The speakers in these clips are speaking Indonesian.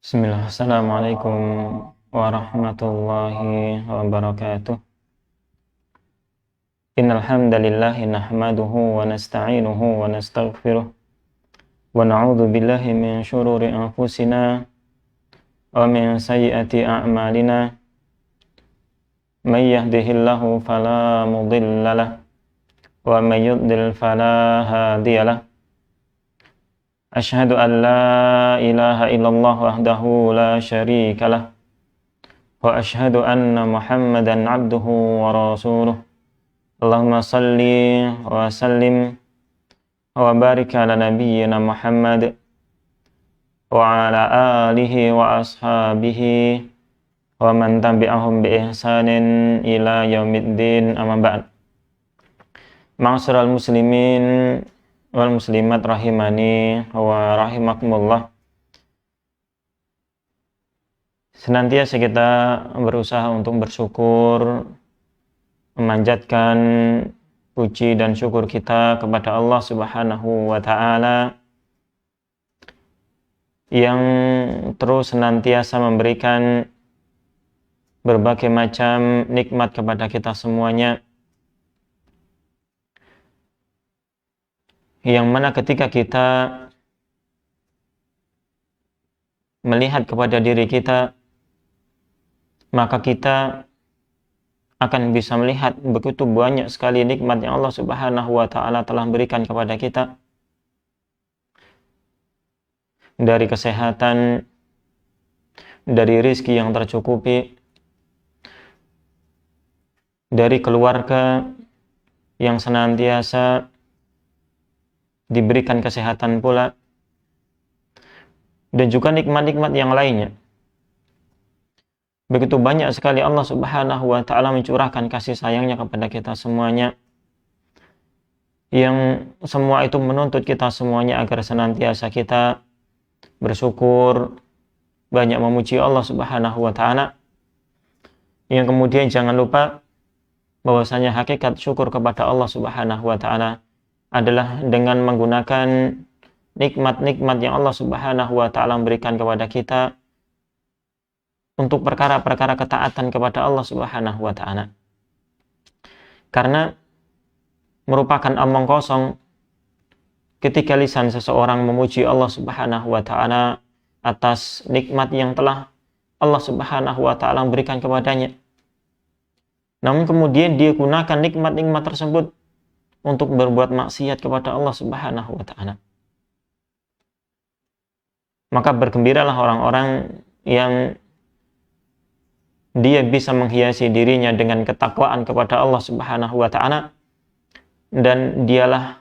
Bismillah, Assalamualaikum warahmatullahi wabarakatuh. Innal hamdalillah nahmaduhu wa nasta'inuhu wa nastaghfiruh wa na'udzu billahi min shururi anfusina wa min sayyiati a'malina. May yahdihillahu fala mudilla lahu wa may yudlil fala hadiya lahu. Asyhadu an la ilaha illallah wahdahu la syarika lah wa asyhadu anna Muhammadan abduhu wa rasuluh. Allahumma salli wa sallim wa barik ala nabiyyina Muhammad wa ala alihi wa ashabihi wa man tabi'ahum bi ihsanin ila yaumiddin, amma ba'd. Ma'asyiral muslimin wal muslimat rahimani wa rahimakumullah. Senantiasa kita berusaha untuk bersyukur, memanjatkan puji dan syukur kita kepada Allah Subhanahu wa ta'ala yang terus senantiasa memberikan berbagai macam nikmat kepada kita semuanya, yang mana ketika kita melihat kepada diri kita, maka kita akan bisa melihat begitu banyak sekali nikmat yang Allah Subhanahu wa ta'ala telah berikan kepada kita. Dari kesehatan, dari rizki yang tercukupi, dari keluarga yang senantiasa diberikan kesehatan pula, dan juga nikmat-nikmat yang lainnya. Begitu banyak sekali Allah Subhanahu wa ta'ala mencurahkan kasih sayangnya kepada kita semuanya, yang semua itu menuntut kita semuanya agar senantiasa kita bersyukur, banyak memuji Allah Subhanahu wa ta'ala, yang kemudian jangan lupa bahwasanya hakikat syukur kepada Allah Subhanahu wa ta'ala adalah dengan menggunakan nikmat-nikmat yang Allah Subhanahu wa ta'ala berikan kepada kita untuk perkara-perkara ketaatan kepada Allah Subhanahu wa ta'ala. Karena merupakan omong kosong ketika lisan seseorang memuji Allah Subhanahu wa ta'ala atas nikmat yang telah Allah Subhanahu wa ta'ala berikan kepadanya, namun kemudian dia gunakan nikmat-nikmat tersebut untuk berbuat maksiat kepada Allah Subhanahu wa ta'ala. Maka bergembiralah orang-orang yang dia bisa menghiasi dirinya dengan ketakwaan kepada Allah Subhanahu wa ta'ala, dan dialah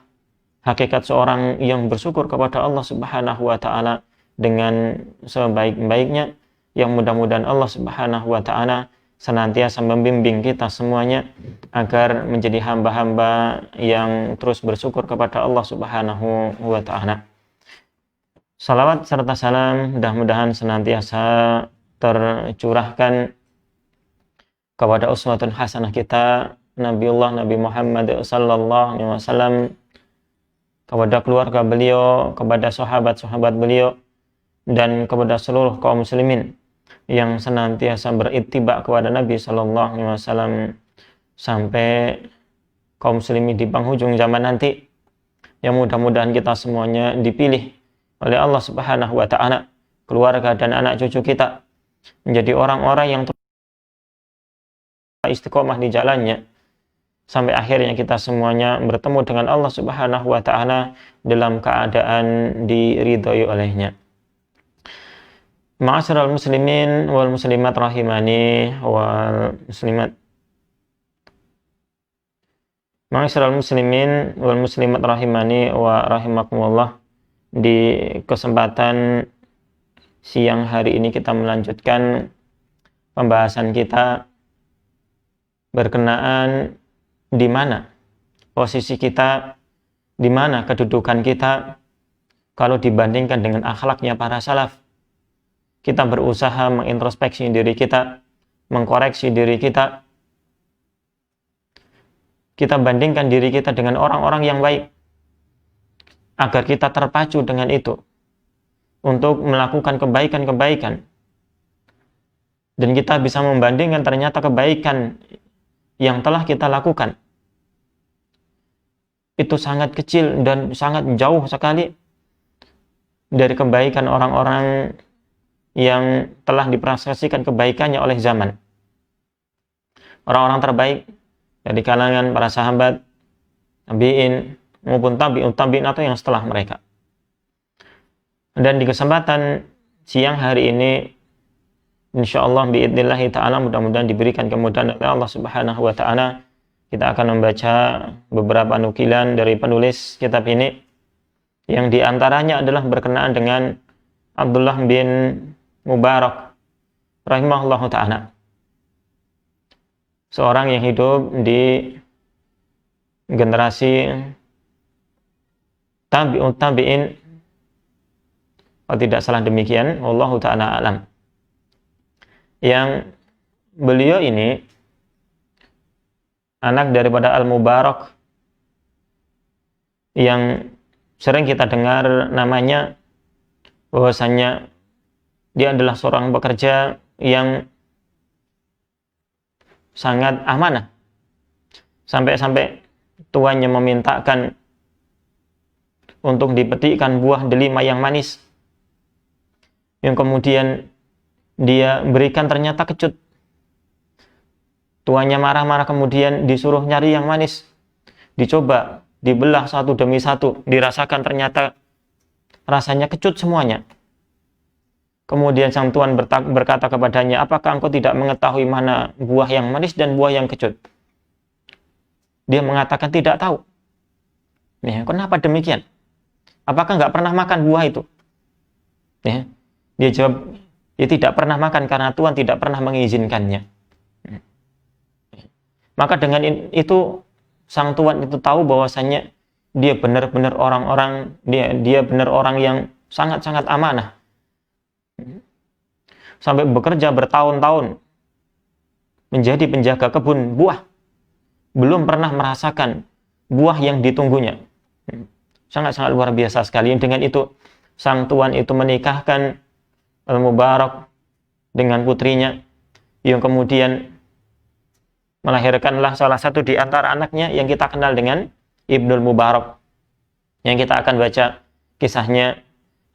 hakikat seorang yang bersyukur kepada Allah Subhanahu wa ta'ala dengan sebaik-baiknya, yang mudah-mudahan Allah Subhanahu wa ta'ala senantiasa membimbing kita semuanya agar menjadi hamba-hamba yang terus bersyukur kepada Allah Subhanahu wa ta'ala. Salawat serta salam mudah-mudahan senantiasa tercurahkan kepada uswatun hasanah kita, Nabiullah Nabi Muhammad sallallahu alaihi wasallam, kepada keluarga beliau, kepada sahabat-sahabat beliau, dan kepada seluruh kaum muslimin yang senantiasa berittiba kepada Nabi sallallahu alaihi wasallam sampai kaum muslimin di penghujung zaman nanti, yang mudah-mudahan kita semuanya dipilih oleh Allah Subhanahu wa ta'ala, keluarga dan anak cucu kita, menjadi orang-orang yang istiqomah di jalannya sampai akhirnya kita semuanya bertemu dengan Allah Subhanahu wa ta'ala dalam keadaan diridhoi olehnya. Ma'asyiral muslimin wal muslimat rahimani wal muslimat. Ma'asyiral muslimin wal muslimat rahimani wa rahimakumullah. Di kesempatan siang hari ini kita melanjutkan pembahasan kita berkenaan di mana posisi kita, di mana kedudukan kita kalau dibandingkan dengan akhlaknya para salaf. Kita berusaha mengintrospeksi diri kita, mengkoreksi diri kita. Kita bandingkan diri kita dengan orang-orang yang baik, agar kita terpacu dengan itu untuk melakukan kebaikan-kebaikan. Dan kita bisa membandingkan ternyata kebaikan yang telah kita lakukan itu sangat kecil dan sangat jauh sekali dari kebaikan orang-orang yang telah diprestasikan kebaikannya oleh zaman. Orang-orang terbaik dari kalangan para sahabat, tabi'in, maupun tabi'in atau yang setelah mereka. Dan di kesempatan siang hari ini, insyaallah biidznillah ta'ala, mudah-mudahan diberikan kemudahan oleh Allah Subhanahu wa ta'ala, kita akan membaca beberapa nukilan dari penulis kitab ini yang diantaranya adalah berkenaan dengan Abdullah bin Mubarak rahimahullah ta'ala, seorang yang hidup di generasi tabi'in, kalau tidak salah demikian, wallahu ta'ala alam. Yang beliau ini anak daripada Al-Mubarak yang sering kita dengar namanya, bahwasanya dia adalah seorang pekerja yang sangat amanah, sampai-sampai tuannya memintakan untuk dipetikkan buah delima yang manis, yang kemudian dia berikan ternyata kecut. Tuannya marah-marah, kemudian disuruh nyari yang manis, dicoba, dibelah satu demi satu, dirasakan, ternyata rasanya kecut semuanya. Kemudian sang tuan berkata kepadanya, apakah engkau tidak mengetahui mana buah yang manis dan buah yang kecut? Dia mengatakan tidak tahu. Ya, kenapa demikian? Apakah nggak pernah makan buah itu? Ya, dia jawab, dia tidak pernah makan karena Tuhan tidak pernah mengizinkannya. Maka dengan itu sang tuan itu tahu bahwasanya dia benar-benar dia benar orang yang sangat-sangat amanah. Sampai bekerja bertahun-tahun menjadi penjaga kebun buah, belum pernah merasakan buah yang ditunggunya. Sangat-sangat luar biasa sekali. Dengan itu sang tuan itu menikahkan Al-Mubarak dengan putrinya, yang kemudian melahirkanlah salah satu di antara anaknya yang kita kenal dengan Ibnul Mubarak, yang kita akan baca kisahnya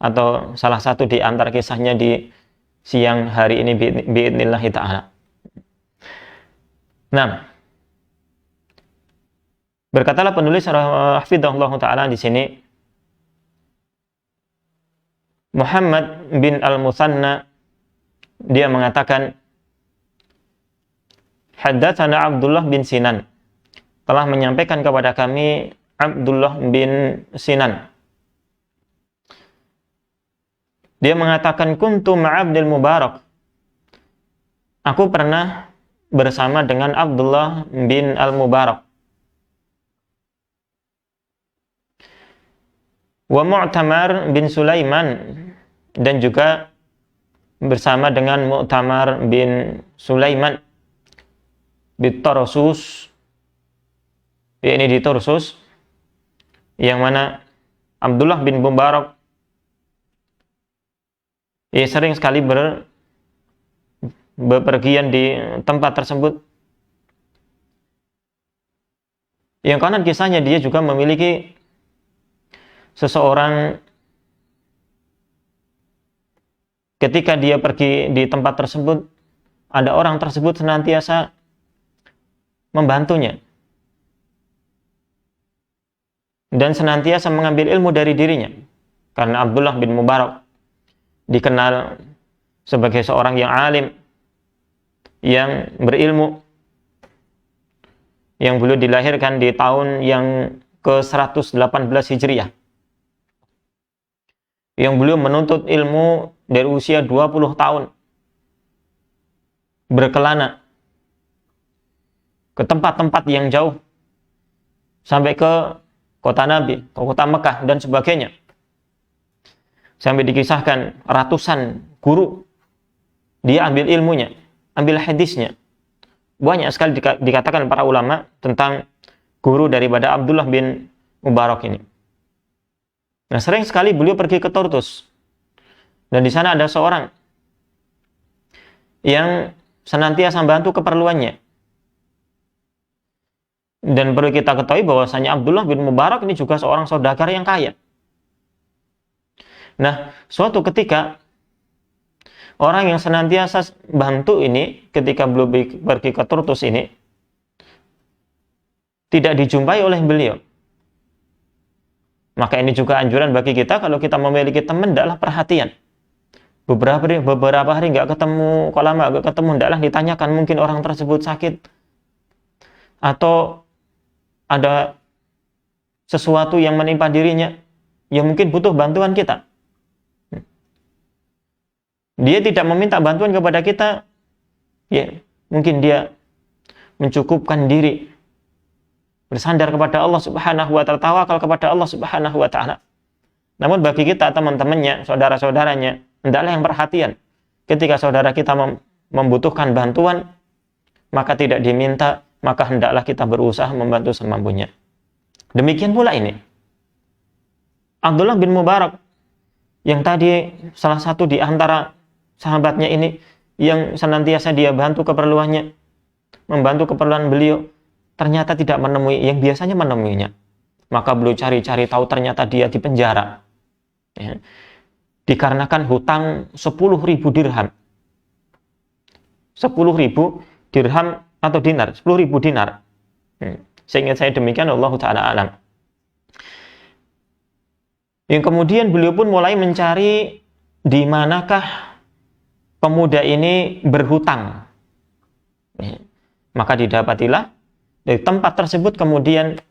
atau salah satu di antara kisahnya di siang hari ini biidznillah ta'ala. Nah, berkatalah penulis hafizahullah ta'ala di sini, Muhammad bin Al-Muthanna, dia mengatakan, haddatsana Abdullah bin Sinan, telah menyampaikan kepada kami Abdullah bin Sinan. Dia mengatakan, kuntu ma'abdil Mubarak, aku pernah bersama dengan Abdullah bin Al-Mubarak, wa Mu'tamar bin Sulaiman, dan juga bersama dengan Mu'tamar bin Sulaiman di Tarsus, yakni di Tarsus, yang mana Abdullah bin Mubarak sering sekali bepergian di tempat tersebut. Yang konon kisahnya dia juga memiliki seseorang, ketika dia pergi di tempat tersebut, ada orang tersebut senantiasa membantunya dan senantiasa mengambil ilmu dari dirinya, karena Abdullah bin Mubarak dikenal sebagai seorang yang alim, yang berilmu, yang beliau dilahirkan di tahun yang ke-118 Hijriah, yang beliau menuntut ilmu dari usia 20 tahun, berkelana ke tempat-tempat yang jauh, sampai ke kota Nabi, ke kota Mekah dan sebagainya. Sampai dikisahkan ratusan guru dia ambil ilmunya, ambil hadisnya. Banyak sekali dikatakan para ulama tentang guru daripada Abdullah bin Mubarak ini. Nah, sering sekali beliau pergi ke Tarsus Dan di sana ada seorang yang senantiasa membantu keperluannya. Dan perlu kita ketahui bahwasanya Abdullah bin Mubarak ini juga seorang saudagar yang kaya. Nah, suatu ketika orang yang senantiasa bantu ini, ketika beliau pergi ke Turtus ini, tidak dijumpai oleh beliau. Maka ini juga anjuran bagi kita, kalau kita memiliki teman, hendaklah perhatian. Beberapa hari nggak ketemu, kalau lama nggak ketemu, hendaklah ditanyakan, mungkin orang tersebut sakit, atau ada sesuatu yang menimpa dirinya, yang mungkin butuh bantuan kita. Dia tidak meminta bantuan kepada kita, ya mungkin dia mencukupkan diri, bersandar kepada Allah Subhanahu wa ta'ala, tawakal kepada Allah Subhanahu wa ta'ala. Namun bagi kita, teman-temannya, saudara-saudaranya, hendaklah yang perhatian. Ketika saudara kita membutuhkan bantuan, maka tidak diminta, maka hendaklah kita berusaha membantu semampunya. Demikian pula ini. Abdullah bin Mubarak, yang tadi salah satu di antara sahabatnya ini, yang senantiasa dia bantu keperluannya, membantu keperluan beliau, ternyata tidak menemui yang biasanya menemuinya. Maka beliau cari-cari tahu, ternyata dia di penjara. Ya. Dikarenakan hutang 10.000 dirham. 10.000 dirham atau dinar, 10.000 dinar. Seingat saya demikian, Allah Ta'ala alam. Yang kemudian beliau pun mulai mencari di manakah pemuda ini berhutang. Maka didapatilah dari tempat tersebut, kemudian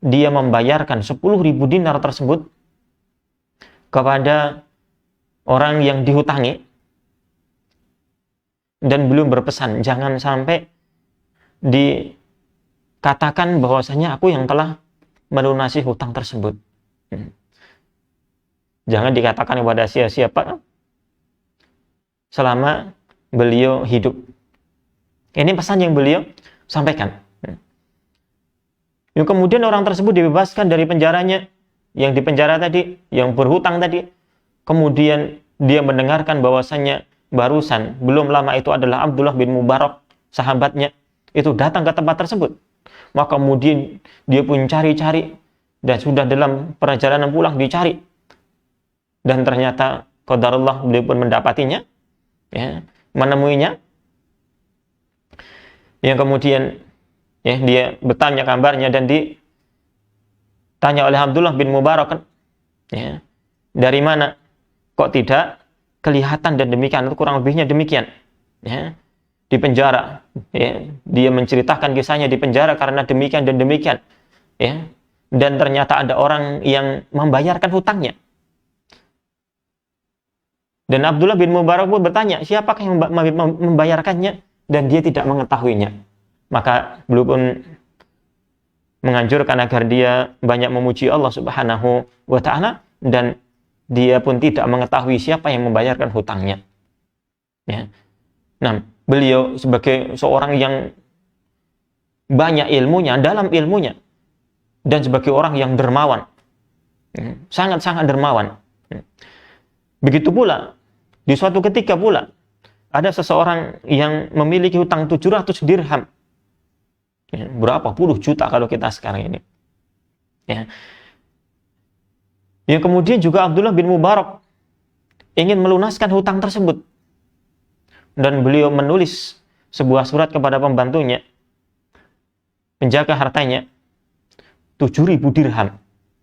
dia membayarkan 10.000 dinar tersebut kepada orang yang dihutangi, dan belum berpesan, jangan sampai dikatakan bahwasanya aku yang telah melunasi hutang tersebut. Jangan dikatakan kepada siapa selama beliau hidup. Ini pesan yang beliau sampaikan. Yang kemudian orang tersebut dibebaskan dari penjaranya, yang di penjara tadi, yang berhutang tadi. Kemudian dia mendengarkan bahwasanya barusan, belum lama itu adalah Abdullah bin Mubarak, sahabatnya, itu datang ke tempat tersebut. Maka kemudian dia pun cari-cari, dan sudah dalam perjalanan pulang dicari, dan ternyata qadarullah beliau pun mendapatinya, ya, menemuinya. Yang kemudian ya, dia bertanya kabarnya, dan ditanya oleh Abdullah bin Mubarak, ya, dari mana kok tidak kelihatan, dan demikian, itu kurang lebihnya demikian, ya, di penjara, ya, dia menceritakan kisahnya di penjara karena demikian dan demikian, ya, dan ternyata ada orang yang membayarkan hutangnya. Dan Abdullah bin Mubarak pun bertanya, siapakah yang membayarkannya, dan dia tidak mengetahuinya. Maka beliau pun menganjurkan agar dia banyak memuji Allah Subhanahu wa ta'ala, dan dia pun tidak mengetahui siapa yang membayarkan hutangnya. Ya. Nah, beliau sebagai seorang yang banyak ilmunya, dalam ilmunya, dan sebagai orang yang dermawan, sangat-sangat dermawan. Begitu pula, di suatu ketika pula, ada seseorang yang memiliki hutang 700 dirham. Ya, berapa puluh juta kalau kita sekarang ini. Ya. Yang kemudian juga Abdullah bin Mubarak ingin melunaskan hutang tersebut. Dan beliau menulis sebuah surat kepada pembantunya, penjaga hartanya, 7.000 dirham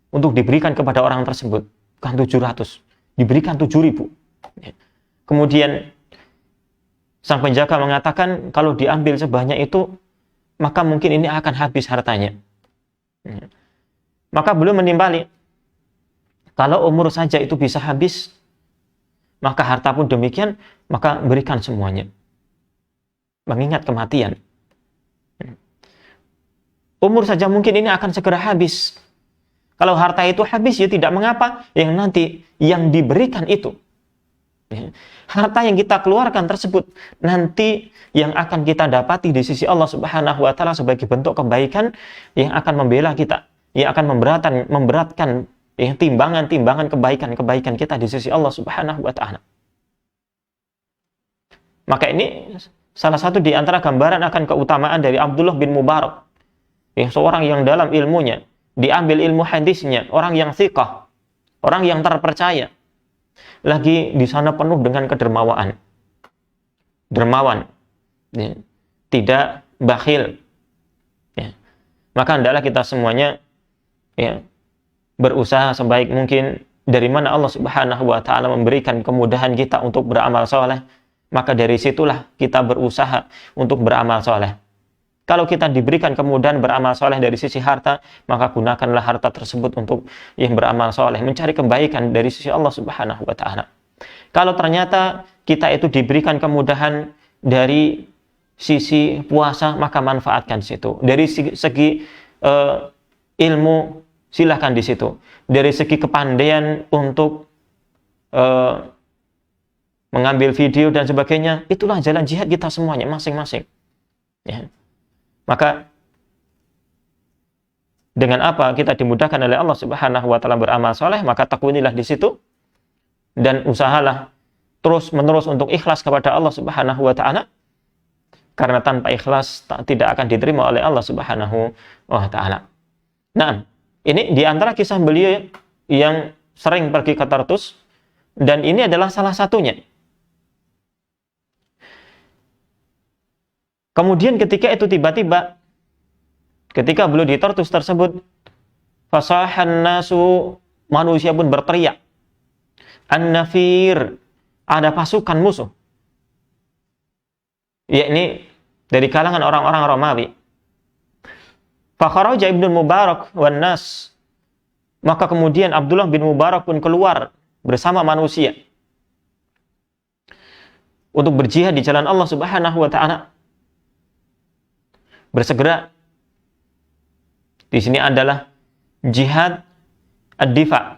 untuk diberikan kepada orang tersebut. Bukan 700, diberikan 7.000. Kemudian sang penjaga mengatakan, kalau diambil sebanyak itu, maka mungkin ini akan habis hartanya. Maka beliau menimbali, kalau umur saja itu bisa habis, maka harta pun demikian, maka berikan semuanya. Mengingat kematian. Umur saja mungkin ini akan segera habis. Kalau harta itu habis, ya tidak mengapa, yang nanti yang diberikan itu, harta yang kita keluarkan tersebut, nanti yang akan kita dapati di sisi Allah Subhanahu wa ta'ala sebagai bentuk kebaikan yang akan membela kita, yang akan memberatkan timbangan-timbangan kebaikan-kebaikan kita di sisi Allah Subhanahu wa ta'ala. Maka ini salah satu di antara gambaran akan keutamaan dari Abdullah bin Mubarak. Ya, seorang yang dalam ilmunya, diambil ilmu hadisnya, orang yang thiqah, orang yang terpercaya. Lagi di sana penuh dengan kedermawaan. Dermawan. Ya. Tidak bakhil. Ya. Maka hendaklah kita semuanya ya, berusaha sebaik mungkin. Dari mana Allah Subhanahu wa Ta'ala memberikan kemudahan kita untuk beramal soleh, maka dari situlah kita berusaha untuk beramal soleh. Kalau kita diberikan kemudahan beramal soleh dari sisi harta, maka gunakanlah harta tersebut untuk yang beramal soleh, mencari kebaikan dari sisi Allah Subhanahu wa Ta'ala. Kalau ternyata kita itu diberikan kemudahan dari sisi puasa, maka manfaatkan situ. Dari segi ilmu, silahkan di situ. Dari segi kepandaian untuk mengambil video dan sebagainya, itulah jalan jihad kita semuanya masing-masing. Ya. Maka dengan apa kita dimudahkan oleh Allah Subhanahu wa Ta'ala beramal soleh, maka tekunilah di situ dan usahalah terus menerus untuk ikhlas kepada Allah Subhanahu wa Ta'ala, karena tanpa ikhlas tidak akan diterima oleh Allah Subhanahu wa Ta'ala. Nah, ini di antara kisah beliau yang sering pergi ke Tartus, dan ini adalah salah satunya. Kemudian ketika itu tiba-tiba, ketika beliau di Tartus tersebut, fasahan nasu, manusia pun berteriak, an-nafir, ada pasukan musuh. Yakni dari kalangan orang-orang Romawi. Fakharaja Ibnu Mubarak wan nas, maka kemudian Abdullah bin Mubarak pun keluar bersama manusia untuk berjihad di jalan Allah Subhanahu wa Ta'ala. Bersegera. Di sini adalah jihad ad-difa,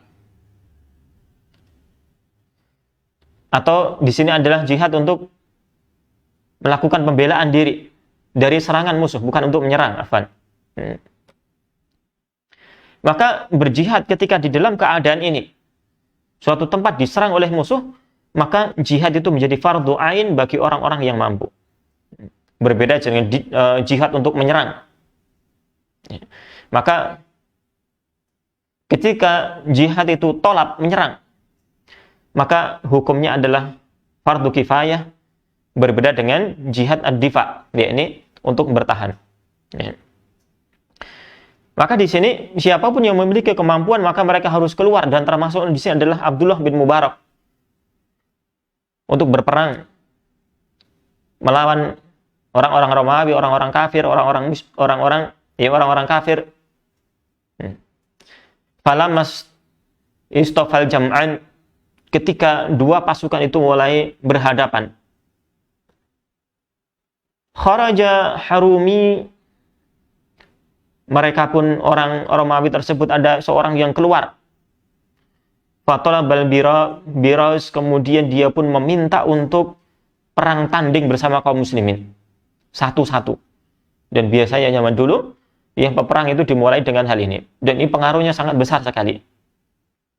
atau di sini adalah jihad untuk melakukan pembelaan diri dari serangan musuh, bukan untuk menyerang. Maka berjihad ketika di dalam keadaan ini, suatu tempat diserang oleh musuh, maka jihad itu menjadi fardu ain bagi orang-orang yang mampu. Berbeda dengan jihad untuk menyerang. Maka ketika jihad itu tolak menyerang, maka hukumnya adalah fardu kifayah, berbeda dengan jihad ad-difa, yakni untuk bertahan. Maka di sini siapapun yang memiliki kemampuan, maka mereka harus keluar, dan termasuk di sini adalah Abdullah bin Mubarak untuk berperang melawan orang-orang Romawi, orang-orang kafir, orang-orang kafir. Falamas istofal jam'an, ketika dua pasukan itu mulai berhadapan, kharaja harumi, mereka pun orang Romawi tersebut ada seorang yang keluar. Fatalabal biras, kemudian dia pun meminta untuk perang tanding bersama kaum muslimin satu-satu. Dan biasanya zaman dulu yang peperang itu dimulai dengan hal ini, dan ini pengaruhnya sangat besar sekali.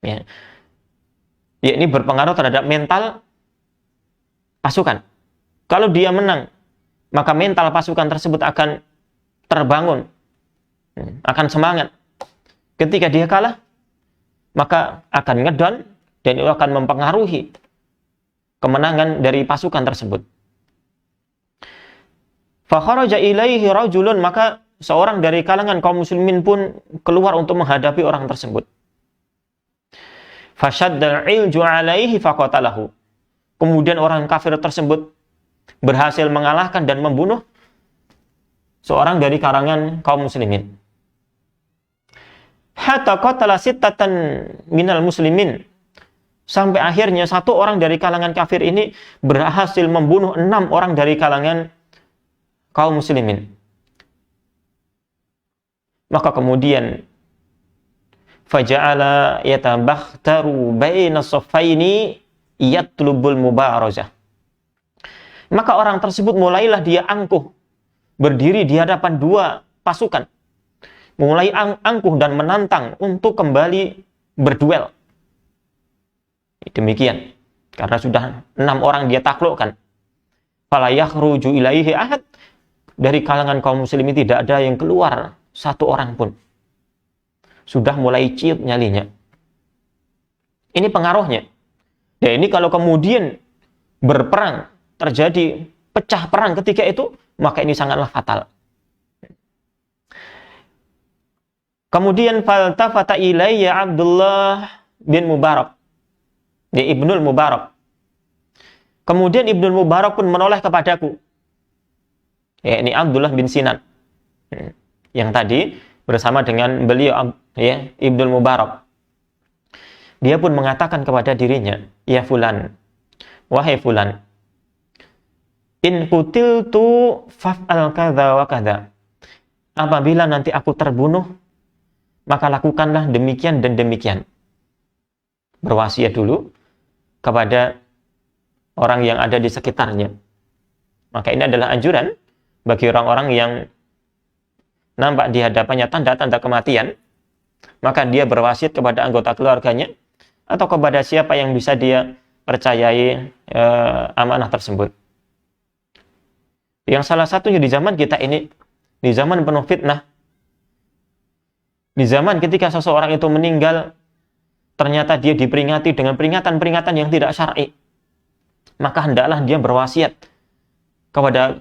Ya, ini berpengaruh terhadap mental pasukan. Kalau dia menang, maka mental pasukan tersebut akan terbangun, akan semangat. Ketika dia kalah, maka akan ngedon, dan itu akan mempengaruhi kemenangan dari pasukan tersebut. Fakharaja ilaihi rajulun, maka seorang dari kalangan kaum muslimin pun keluar untuk menghadapi orang tersebut. Fashaddal ilju alaihi faqatalahu, kemudian orang kafir tersebut berhasil mengalahkan dan membunuh seorang dari kalangan kaum muslimin. Hatta qatala sittatan minal muslimin, sampai akhirnya satu orang dari kalangan kafir ini berhasil membunuh 6 orang dari kalangan kaum muslimin. Maka kemudian faja'ala yatabakhtaru baina saffaini yatlubul mubarazah, maka orang tersebut mulailah dia angkuh berdiri di hadapan dua pasukan, mulai angkuh dan menantang untuk kembali berduel. Demikian, karena sudah 6 orang dia taklukkan. Fala yakhruju ilaihi ahad. Dari kalangan kaum muslimin tidak ada yang keluar satu orang pun. Sudah mulai ciut nyalinya. Ini pengaruhnya. Dan ini kalau kemudian berperang, terjadi pecah perang ketika itu, maka ini sangatlah fatal. Kemudian faltafata ilayya Abdullah bin Mubarak. Ya, Ibnul Mubarak. Kemudian Ibnul Mubarak pun menoleh kepadaku. Ya, ini Abdullah bin Sinan. Yang tadi bersama dengan beliau, ya, Ibnul Mubarak. Dia pun mengatakan kepada dirinya, ya fulan, wahai fulan, in qutiltu faf'al kadza wa kadza. Apabila nanti aku terbunuh, maka lakukanlah demikian dan demikian. Berwasiat dulu kepada orang yang ada di sekitarnya. Maka ini adalah anjuran bagi orang-orang yang nampak di hadapannya tanda-tanda kematian, maka dia berwasiat kepada anggota keluarganya atau kepada siapa yang bisa dia percayai amanah tersebut. Yang salah satunya di zaman kita ini, di zaman penuh fitnah, di zaman ketika seseorang itu meninggal, ternyata dia diperingati dengan peringatan-peringatan yang tidak syar'i, maka hendaklah dia berwasiat kepada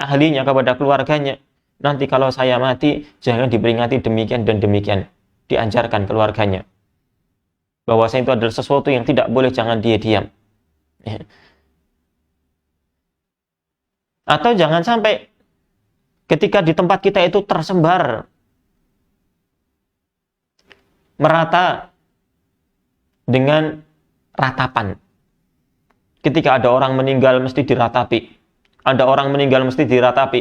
ahlinya, kepada keluarganya, nanti kalau saya mati, jangan diperingati demikian dan demikian. Dianjarkan keluarganya bahwasanya itu adalah sesuatu yang tidak boleh, jangan dia diam. Atau jangan sampai ketika di tempat kita itu tersebar merata dengan ratapan. Ketika ada orang meninggal mesti diratapi. Ada orang meninggal mesti diratapi.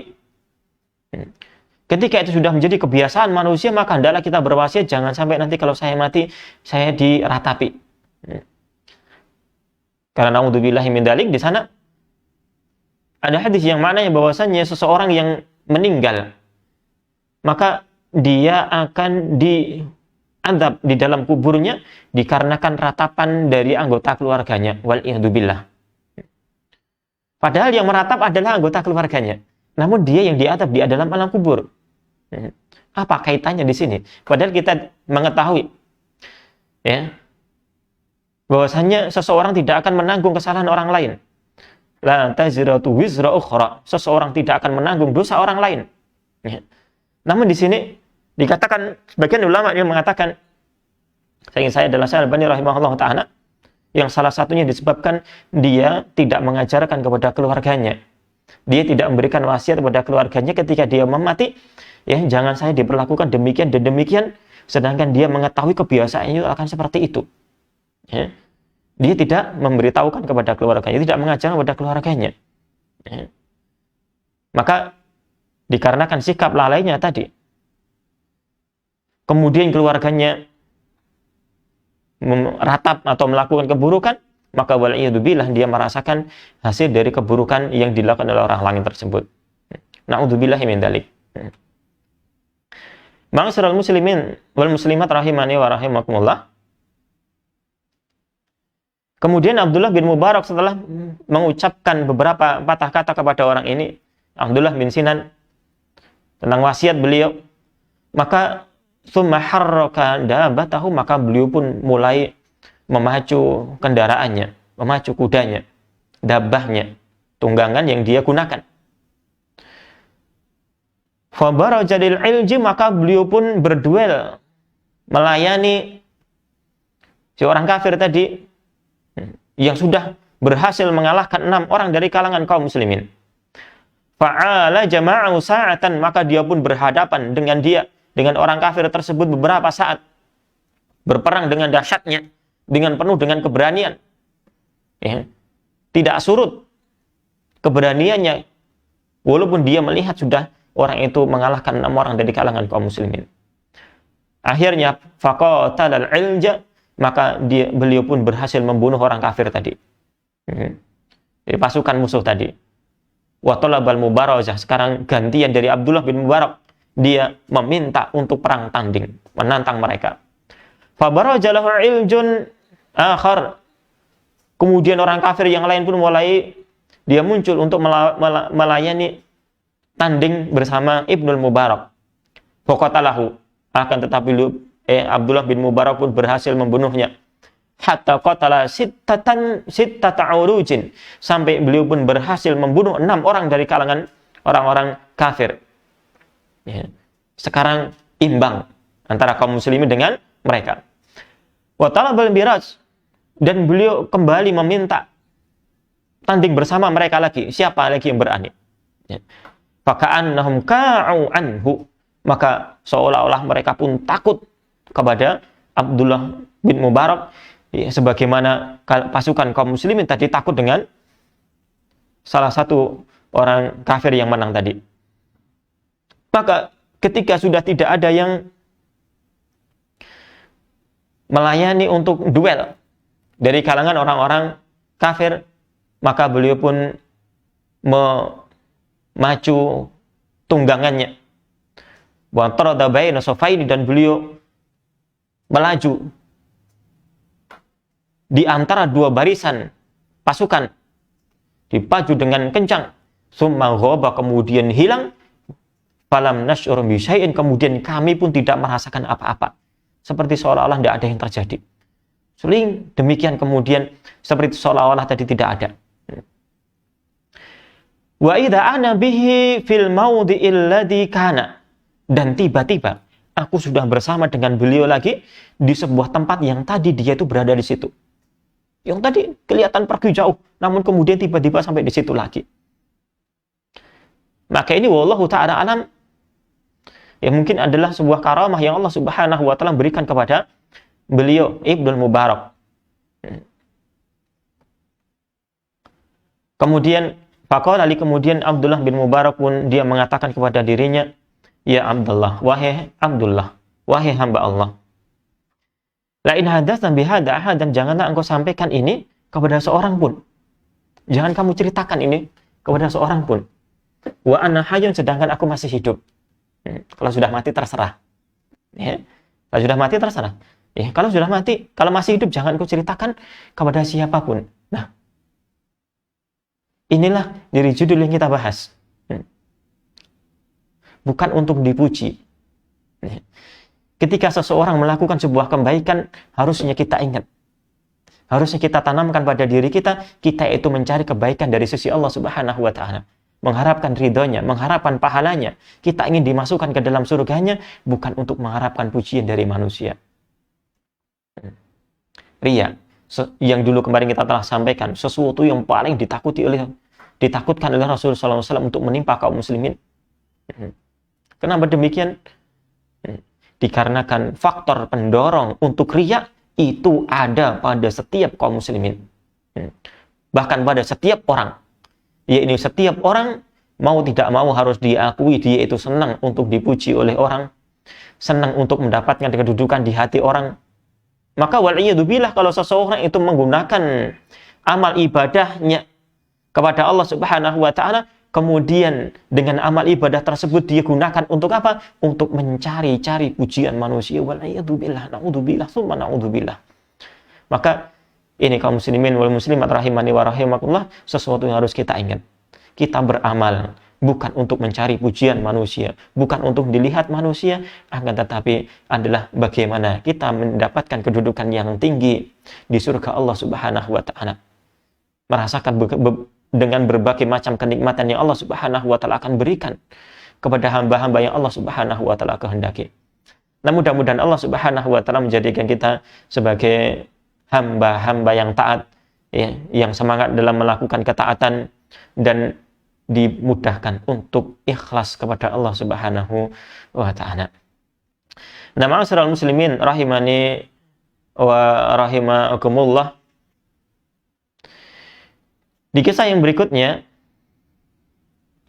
Ketika itu sudah menjadi kebiasaan manusia, maka hendaklah kita berwasiat jangan sampai nanti kalau saya mati, saya diratapi. Karena naudzubillahi min dzalik, di sana ada hadis yang maknanya bahwasanya seseorang yang meninggal, maka dia akan diazab di dalam kuburnya dikarenakan ratapan dari anggota keluarganya. Wal'iyadzubillah. Padahal yang meratap adalah anggota keluarganya. Namun dia yang diazab di dalam alam kubur. Apa kaitannya di sini? Padahal kita mengetahui, ya, bahwasanya seseorang tidak akan menanggung kesalahan orang lain. La taziratu wizra ukhra. Seseorang tidak akan menanggung dosa orang lain. Ya. Namun di sini dikatakan, sebagian ulama yang mengatakan, saya adalah Syalbani rahimahullah ta'ala, yang salah satunya disebabkan dia tidak mengajarkan kepada keluarganya. Dia tidak memberikan wasiat kepada keluarganya ketika dia mati, ya, jangan saya diperlakukan demikian dan demikian, sedangkan dia mengetahui kebiasaannya akan seperti itu. Ya. Dia tidak memberitahukan kepada keluarganya, tidak mengajarkan kepada keluarganya. Ya. Maka dikarenakan sikap lalainya tadi, kemudian keluarganya meratap atau melakukan keburukan, maka wal'iyadzubillah dia merasakan hasil dari keburukan yang dilakukan oleh orang lain tersebut. Na'udzubillahi min dzalik. Ma'asyiral muslimin wal muslimat rahimani wa rahimakumullah. Kemudian Abdullah bin Mubarak setelah mengucapkan beberapa patah kata kepada orang ini, Abdullah bin Sinan, tentang wasiat beliau, maka tsumma harraka dabatahu, maka beliau pun mulai memacu kendaraannya, memacu kudanya, dabahnya, tunggangan yang dia gunakan. Fabarajadil ilji, maka beliau pun berduel, melayani si orang kafir tadi yang sudah berhasil mengalahkan 6 orang dari kalangan kaum muslimin. Fa'ala jama'u sa'atan, maka dia pun berhadapan dengan orang kafir tersebut beberapa saat, berperang dengan dahsyatnya, dengan penuh dengan keberanian. Ya. Tidak surut keberaniannya, walaupun dia melihat sudah orang itu mengalahkan 6 orang dari kalangan kaum muslimin. Akhirnya faqatalal ilja, maka beliau pun berhasil membunuh orang kafir tadi. Jadi pasukan musuh tadi. Wa talabal mubarazah, sekarang gantian dari Abdullah bin Mubarak, dia meminta untuk perang tanding, menantang mereka. Fabarajalahu iljun akhar, kemudian orang kafir yang lain pun mulai dia muncul untuk melayani tanding bersama Ibnul Mubarak. Faqatalahu, akan tetapi Abdullah bin Mubarak pun berhasil membunuhnya. Hatta qatala sittata urujin, sampai beliau pun berhasil membunuh 6 orang dari kalangan orang-orang kafir. Ya. Sekarang imbang antara kaum muslimin dengan mereka. Wa talabal miraj, dan beliau kembali meminta tanding bersama mereka lagi. Siapa lagi yang berani? Ya. Faka'annahum ka'u anhu, maka seolah-olah mereka pun takut kepada Abdullah bin Mubarak, ya, sebagaimana pasukan kaum muslimin tadi takut dengan salah satu orang kafir yang menang tadi. Maka ketika sudah tidak ada yang melayani untuk duel dari kalangan orang-orang kafir, maka beliau pun memacu tunggangannya. Wa tarada baina safaini, dan beliau melaju di antara 2 barisan pasukan, dipaju dengan kencang. Summa ghaba, kemudian hilang. Falam nash'ur bi syai'in, kemudian kami pun tidak merasakan apa-apa, seperti seolah-olah tidak ada yang terjadi. Seling demikian, kemudian seperti seolah-olah tadi tidak ada. Wa idza ana bihi fil maudhi'il ladzi kana, dan tiba-tiba aku sudah bersama dengan beliau lagi di sebuah tempat yang tadi dia itu berada di situ. Yang tadi kelihatan pergi jauh, namun kemudian tiba-tiba sampai di situ lagi. Maka ini wallahu ta'ala alam, ya mungkin adalah sebuah karamah yang Allah Subhanahu wa taala berikan kepada beliau Ibnul Mubarak. Kemudian faqala li, kemudian Abdullah bin Mubarak pun dia mengatakan kepada dirinya, ya Abdullah, wahai Abdullah, wahai hamba Allah, la in hadatsna bihadza ahadan, janganlah engkau sampaikan ini kepada seorang pun. Jangan kamu ceritakan ini kepada seorang pun. Wa ana hayyun, sedangkan aku masih hidup. Kalau sudah mati terserah. Ya. Kalau sudah mati terserah. Ya, kalau sudah mati, kalau masih hidup jangan kau ceritakan kepada siapapun. Nah, inilah dari judul yang kita bahas. Bukan untuk dipuji. Ketika seseorang melakukan sebuah kebaikan, harusnya kita ingat. Harusnya kita tanamkan pada diri kita itu mencari kebaikan dari sisi Allah Subhanahu wa taala. Mengharapkan ridhonya, mengharapkan pahalanya. Kita ingin dimasukkan ke dalam surganya, bukan untuk mengharapkan pujian dari manusia. Riya, yang dulu kemarin kita telah sampaikan, sesuatu yang paling ditakutkan oleh Rasulullah SAW untuk menimpa kaum muslimin. Kenapa demikian? Dikarenakan faktor pendorong untuk riya itu ada pada setiap kaum muslimin. Bahkan pada setiap orang. Yaitu setiap orang mau tidak mau harus diakui dia itu senang untuk dipuji oleh orang, senang untuk mendapatkan kedudukan di hati orang. Maka wal'iyadzubillah, kalau seseorang itu menggunakan amal ibadahnya kepada Allah Subhanahu wa taala, kemudian dengan amal ibadah tersebut dia gunakan untuk apa? Untuk mencari-cari pujian manusia. Wal'iyadzubillah, na'udzubillah, summa na'udzubillah. Maka ini kaum muslimin wal muslimat rahimani wa rahimakumullah, sesuatu yang harus kita ingat. Kita beramal bukan untuk mencari pujian manusia, bukan untuk dilihat manusia, akan tetapi adalah bagaimana kita mendapatkan kedudukan yang tinggi di surga Allah Subhanahu wa taala. Merasakan dengan berbagai macam kenikmatan yang Allah Subhanahu wa taala akan berikan kepada hamba-hamba yang Allah Subhanahu wa taala kehendaki. Nah, mudah-mudahan Allah Subhanahu wa taala menjadikan kita sebagai hamba-hamba yang taat, ya, yang semangat dalam melakukan ketaatan dan dimudahkan untuk ikhlas kepada Allah Subhanahu wa taala. Nah, ma'asyiral muslimin rahimani wa rahimakumullah. Di kisah yang berikutnya,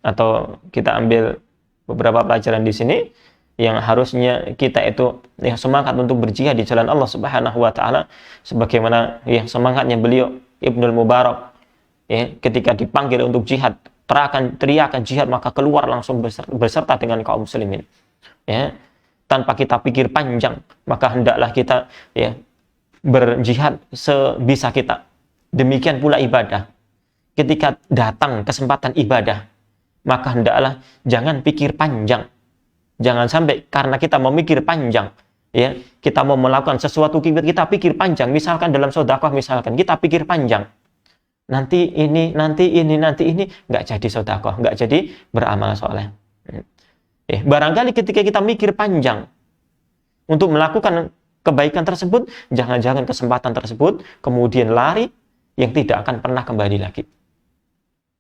atau kita ambil beberapa pelajaran di sini yang harusnya kita itu yang semangat untuk berjihad di jalan Allah Subhanahu wa taala, sebagaimana yang semangatnya beliau Ibnul Mubarak, ya, ketika dipanggil untuk jihad, teriakan jihad, maka keluar langsung berserta dengan kaum muslimin, ya, tanpa kita pikir panjang, maka hendaklah kita, ya, berjihad sebisa kita. Demikian pula ibadah. ketika datang kesempatan ibadah, maka hendaklah jangan pikir panjang. Jangan sampai karena kita mau mikir panjang, ya, kita mau melakukan sesuatu kita pikir panjang. Misalkan dalam sedekah, misalkan kita pikir panjang. Nanti ini, nggak jadi sedekah, nggak jadi beramal soleh. Barangkali ketika kita mikir panjang untuk melakukan kebaikan tersebut, jangan-jangan kesempatan tersebut kemudian lari yang tidak akan pernah kembali lagi.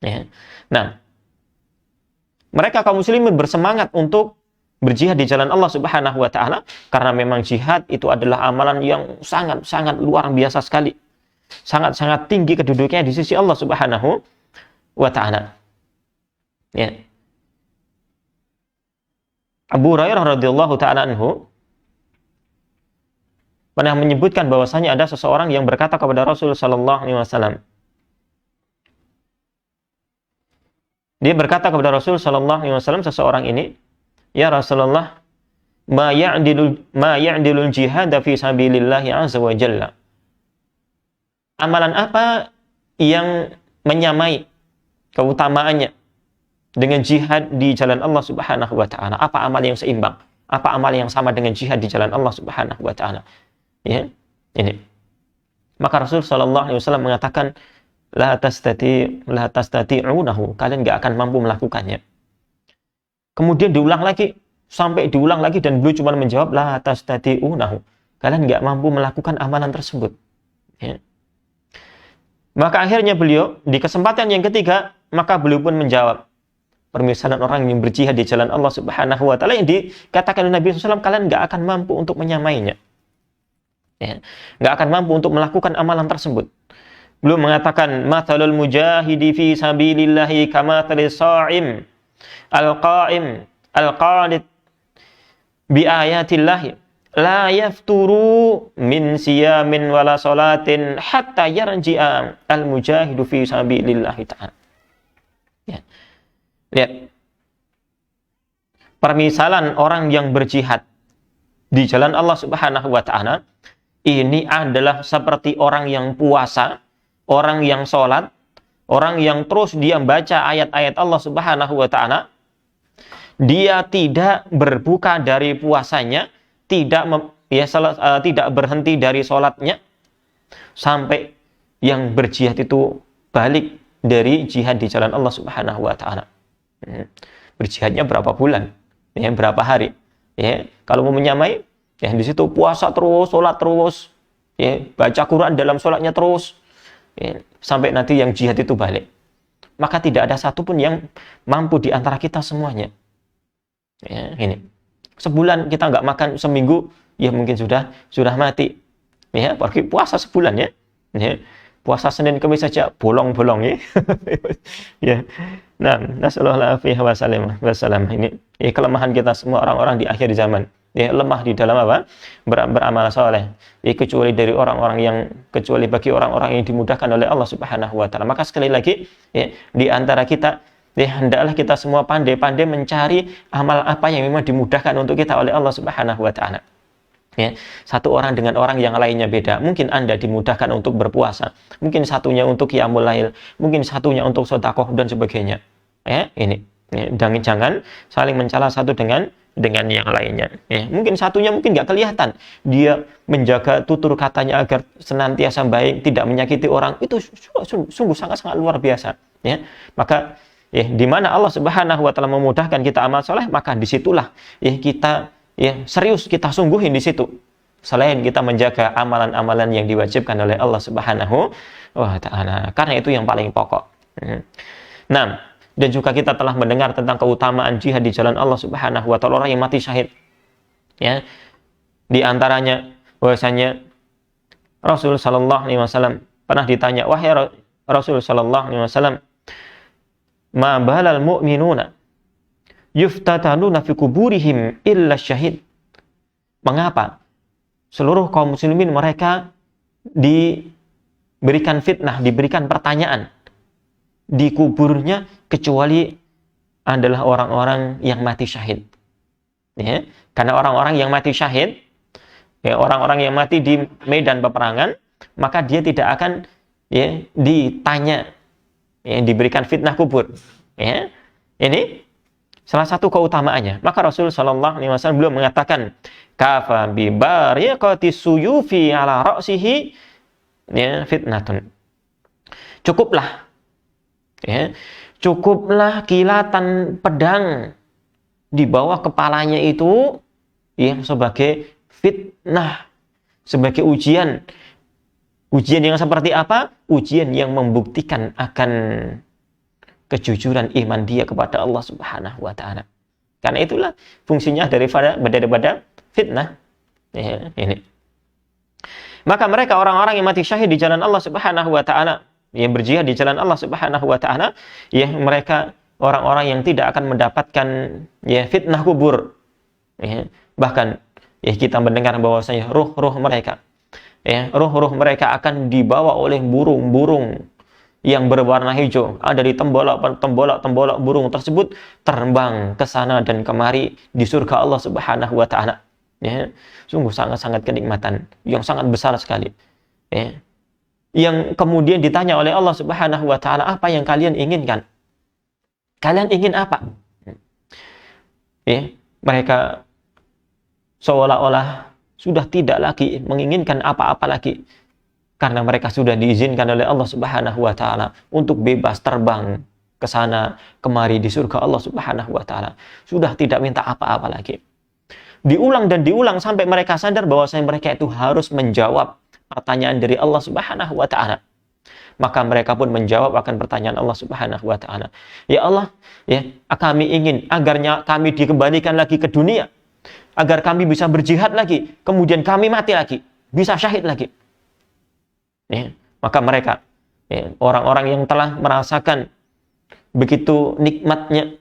Ya. Nah, mereka kaum muslimin bersemangat untuk berjihad di jalan Allah Subhanahu wa taala karena memang jihad itu adalah amalan yang sangat-sangat luar biasa sekali. Sangat-sangat tinggi kedudukannya di sisi Allah Subhanahu wa taala. Ya. Abu Hurairah radhiyallahu taala anhu pernah menyebutkan bahwasanya ada seseorang yang berkata kepada Rasul sallallahu alaihi wasallam. Dia berkata kepada Rasul sallallahu alaihi wasallam, seseorang ini, "Ya Rasulullah, ma ya'dilul jihad fi sabilillah azza wa jalla." Amalan apa yang menyamai keutamaannya dengan jihad di jalan Allah Subhanahu wa taala? Apa amal yang seimbang? Apa amal yang sama dengan jihad di jalan Allah Subhanahu wa taala? Ya, ini. Maka Rasul sallallahu alaihi wasallam mengatakan, la tastati'unahu, kalian enggak akan mampu melakukannya. Kemudian diulang lagi, sampai diulang lagi, dan beliau cuma menjawab, la tastati'unahu, kalian enggak mampu melakukan amalan tersebut. Ya. Maka akhirnya beliau di kesempatan yang ketiga, maka beliau pun menjawab permisalan orang yang berjihad di jalan Allah Subhanahu wa taala yang dikatakan oleh Nabi SAW, kalian enggak akan mampu untuk menyamainya. Ya. Enggak akan mampu untuk melakukan amalan tersebut. Beliau mengatakan, mathalul mujahidi fi sabilillahi kamathalis sha'im al-qa'im al-qanit bi ayatillahi la yafturu min siyamin wala salatin hatta yarji'a al-mujahidu fi sabilillahi ta'ala. Ya. Lihat. Permisalan orang yang berjihad di jalan Allah Subhanahu wa taala ini adalah seperti orang yang puasa, orang yang sholat, orang yang terus dia baca ayat-ayat Allah Subhanahu wa taala. Dia tidak berbuka dari puasanya, tidak berhenti dari sholatnya sampai yang berjihad itu balik dari jihad di jalan Allah Subhanahu wa taala. Berjihadnya berapa bulan? Ya, berapa hari? Ya, kalau mau menyamai, ya di situ puasa terus, sholat terus, ya, baca Quran dalam sholatnya terus, ya, sampai nanti yang jihad itu balik. Maka tidak ada satupun yang mampu di antara kita semuanya. Ya, ini. Sebulan kita nggak makan, seminggu, ya mungkin sudah mati. Ya, pergi puasa sebulan ya. Ya. Puasa Senin Kamis saja bolong-bolong ya. Ya. Nah, nasallallahu alaihi wasallam. Ini kelemahan kita semua orang-orang di akhir zaman. Ya, lemah di dalam apa? Beramal soleh. Ya, kecuali bagi orang-orang yang dimudahkan oleh Allah Subhanahu wa taala. Maka sekali lagi, ya, di antara kita, ya, hendaklah kita semua pandai-pandai mencari amal apa yang memang dimudahkan untuk kita oleh Allah Subhanahu wa taala. Ya, satu orang dengan orang yang lainnya beda. Mungkin Anda dimudahkan untuk berpuasa, mungkin satunya untuk qiyamul lail, mungkin satunya untuk sedekah dan sebagainya. Ya, ini. Ya, jangan saling mencela satu dengan yang lainnya. Ya, mungkin satunya mungkin nggak kelihatan, dia menjaga tutur katanya agar senantiasa baik, tidak menyakiti orang. Itu sungguh sangat-sangat luar biasa. Ya, maka ya, di mana Allah Subhanahu wa taala memudahkan kita amal soleh, maka disitulah ya kita serius kita sungguhin di situ. Selain kita menjaga amalan-amalan yang diwajibkan oleh Allah Subhanahu wa taala. Karena itu yang paling pokok. Nah, dan juga kita telah mendengar tentang keutamaan jihad di jalan Allah Subhanahu wa taala, orang yang mati syahid. Ya. Di antaranya bahwasanya Rasul sallallahu alaihi wasallam pernah ditanya, "Wahai Rasul sallallahu alaihi wasallam, ma balal mu'minuna yuftatanuna fi kuburihim illa syahid?" Mengapa seluruh kaum muslimin mereka diberikan fitnah, diberikan pertanyaan di kuburnya kecuali adalah orang-orang yang mati syahid? Ya, karena orang-orang yang mati syahid, ya, orang-orang yang mati di medan peperangan, maka dia tidak akan ditanya diberikan fitnah kubur. Ya. Ini salah satu keutamaannya. Maka Rasul sallallahu alaihi wasallam beliau mengatakan, kafa bi bariqati suyufi ala ra'sihi ya fitnatun. Cukuplah ya, cukuplah kilatan pedang di bawah kepalanya itu yang sebagai fitnah, sebagai ujian. Ujian yang seperti apa? Ujian yang membuktikan akan kejujuran iman dia kepada Allah Subhanahu wa taala. Karena itulah fungsinya daripada fitnah. Ya, ini. Maka mereka orang-orang yang mati syahid di jalan Allah Subhanahu wa taala, yang berjihad di jalan Allah Subhanahu wa taala, ya mereka orang-orang yang tidak akan mendapatkan ya fitnah kubur. Ya, bahkan ya kita mendengar bahwasanya ruh-ruh mereka ruh-ruh mereka akan dibawa oleh burung-burung yang berwarna hijau. Ada di tembolak burung tersebut terbang ke sana dan kemari di surga Allah Subhanahu wa taala. Ya, sungguh sangat-sangat kenikmatan yang sangat besar sekali. Ya. Yang kemudian ditanya oleh Allah Subhanahu wa taala, apa yang kalian inginkan? Kalian ingin apa? Ya, mereka seolah-olah sudah tidak lagi menginginkan apa-apa lagi, karena mereka sudah diizinkan oleh Allah Subhanahu wa taala untuk bebas terbang ke sana kemari di surga Allah Subhanahu wa taala. Sudah tidak minta apa-apa lagi. Diulang dan diulang sampai mereka sadar bahwasanya mereka itu harus menjawab pertanyaan dari Allah Subhanahu wa taala. Maka mereka pun menjawab akan pertanyaan Allah Subhanahu wa taala. Ya Allah, ya, kami ingin agarnya kami dikembalikan lagi ke dunia, agar kami bisa berjihad lagi, kemudian kami mati lagi, bisa syahid lagi. Ya, maka mereka, ya, orang-orang yang telah merasakan begitu nikmatnya